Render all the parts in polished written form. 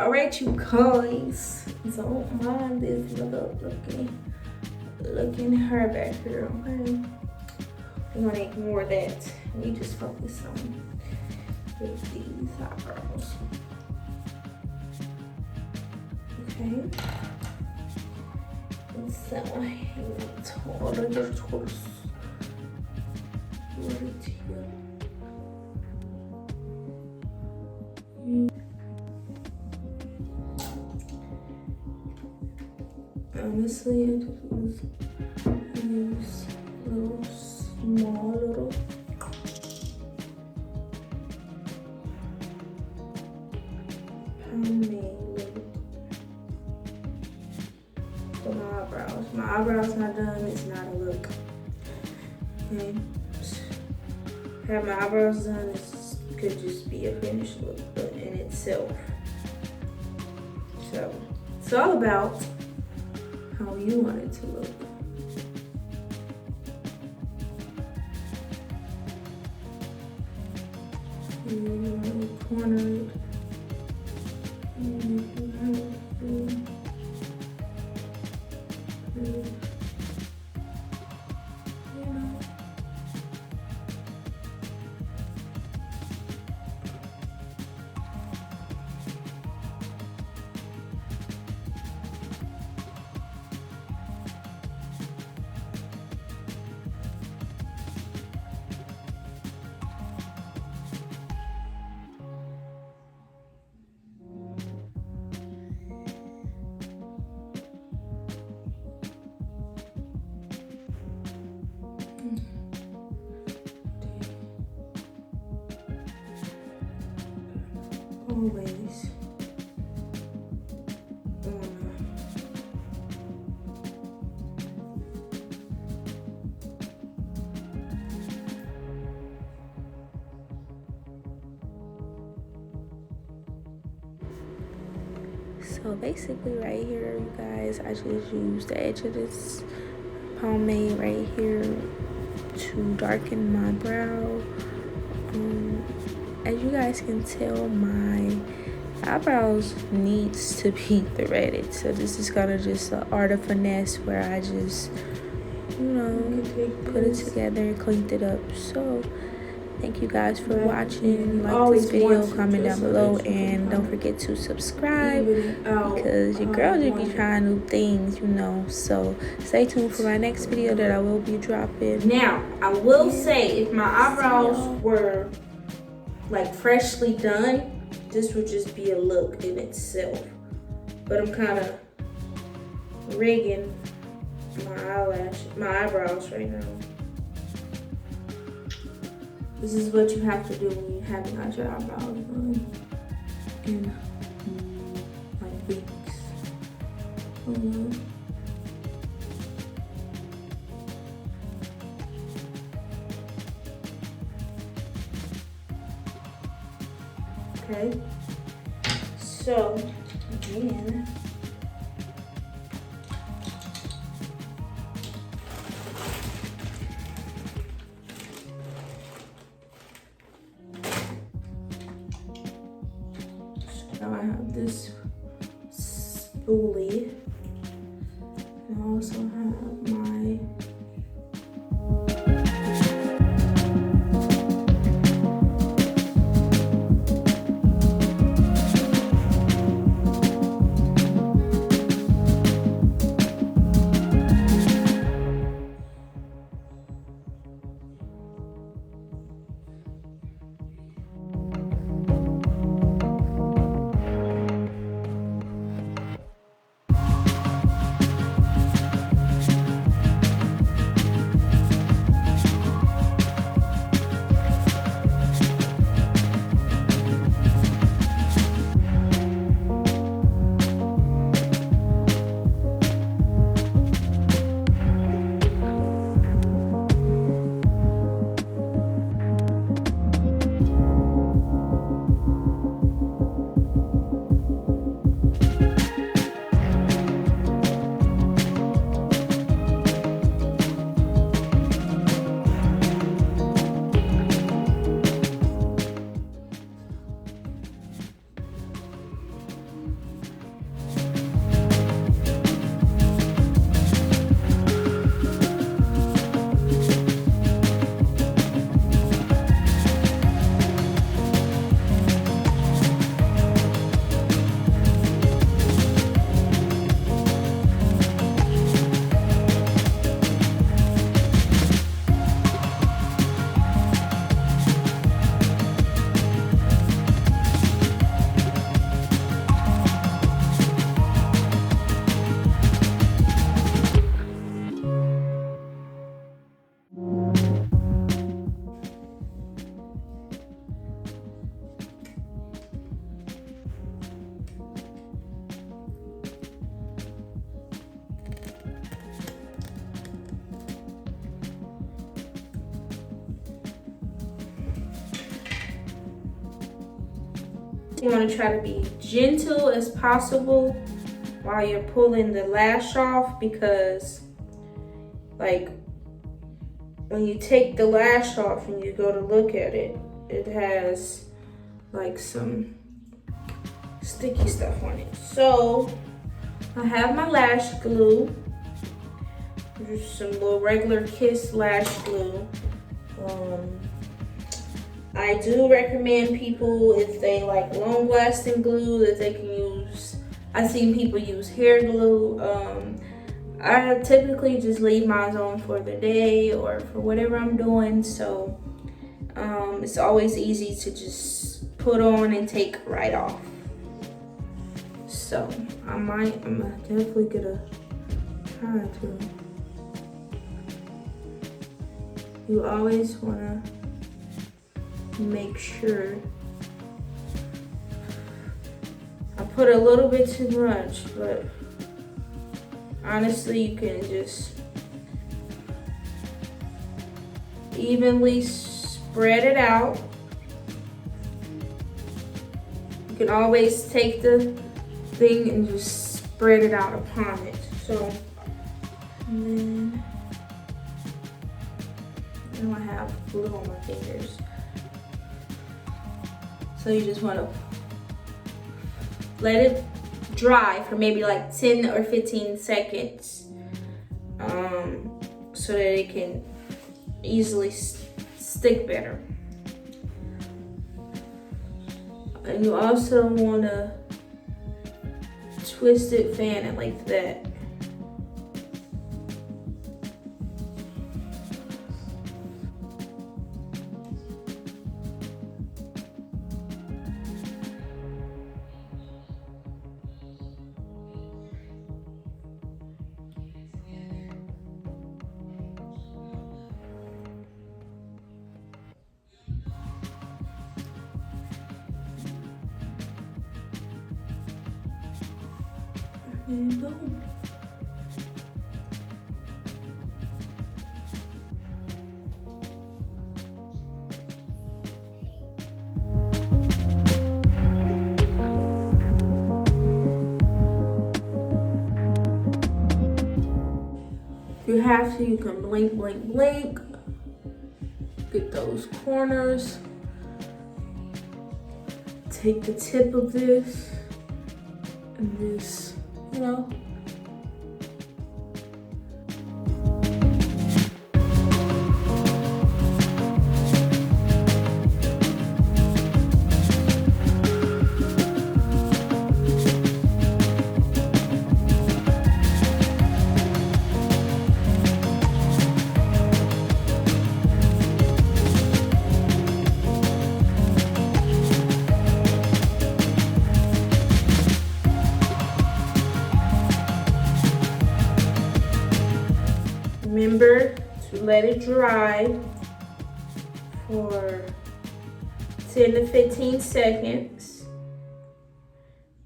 All right, you guys. Don't mind this looking her back here, okay? We're gonna ignore that. We just focus on these eyebrows. Okay. And so I taller torso. Right here. Honestly, I just use little small little pomade for my eyebrows. My eyebrows not done. It's not a look. Okay. Have my eyebrows done. This could just be a finished look, but in itself. So it's all about how you want it to look. You corner it. Always so basically right here, you guys, I just used the edge of this pomade right here to darken my brow. As you guys can tell, my eyebrows needs to be threaded, so this is kind of just an art of finesse where I just, you know, put it together and cleaned it up. So thank you guys for watching. Like this video, comment down below, and don't forget to subscribe because your girl just be trying new things, you know. So stay tuned for my next video that I will be dropping. Now I will say, if my eyebrows were like freshly done, this would just be a look in itself. But I'm kind of rigging my eyebrows right now. This is what you have to do when you haven't got your eyebrows done in like weeks. Okay, so again, now I have this spoolie, and I also have my You want to try to be gentle as possible while you're pulling the lash off, because like when you take the lash off and you go to look at it, it has like some sticky stuff on it. So I have my lash glue, just some little regular Kiss lash glue. I do recommend people, if they like long lasting glue, that they can use, I've seen people use hair glue. I typically just leave mine on for the day or for whatever I'm doing, so it's always easy to just put on and take right off. So I'm definitely gonna try to. You always wanna make sure. I put a little bit too much, but honestly, you can just evenly spread it out. You can always take the thing and just spread it out upon it. So, and then now I have glue on my fingers. So you just want to let it dry for maybe like 10 or 15 seconds so that it can easily stick better. And you also want to twist it, fan it like that. And boom. If you have to, you can blink, blink, blink. Get those corners. Take the tip of this and just, you know, remember to let it dry for 10 to 15 seconds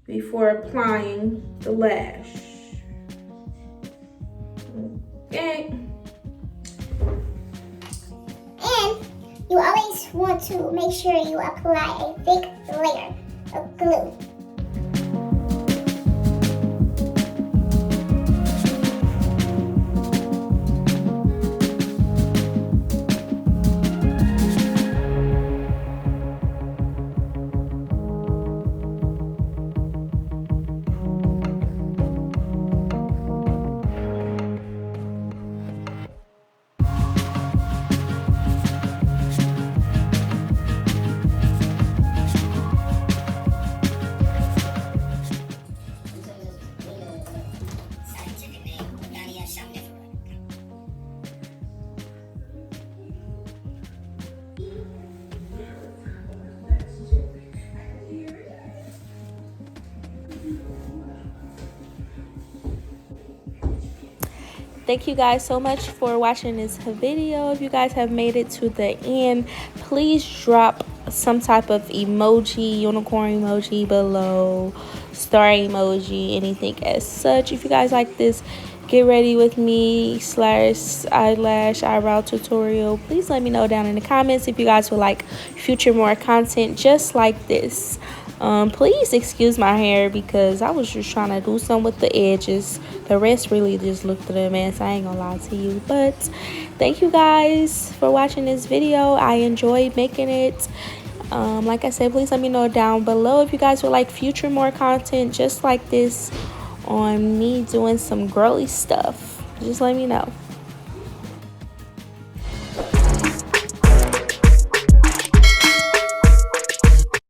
before applying the lash. Okay. And you always want to make sure you apply a thick layer of glue. Thank you guys so much for watching this video. If you guys have made it to the end, please drop some type of emoji, unicorn emoji below, star emoji, anything as such. If you guys like this get ready with me / eyelash eyebrow tutorial, please let me know down in the comments if you guys would like future more content just like this. Please excuse my hair because I was just trying to do something with the edges. The rest really just looked at a mess. I ain't gonna lie to you. But thank you guys for watching this video. I enjoyed making it. Like I said, please let me know down below if you guys would like future more content just like this on me doing some girly stuff. Just let me know.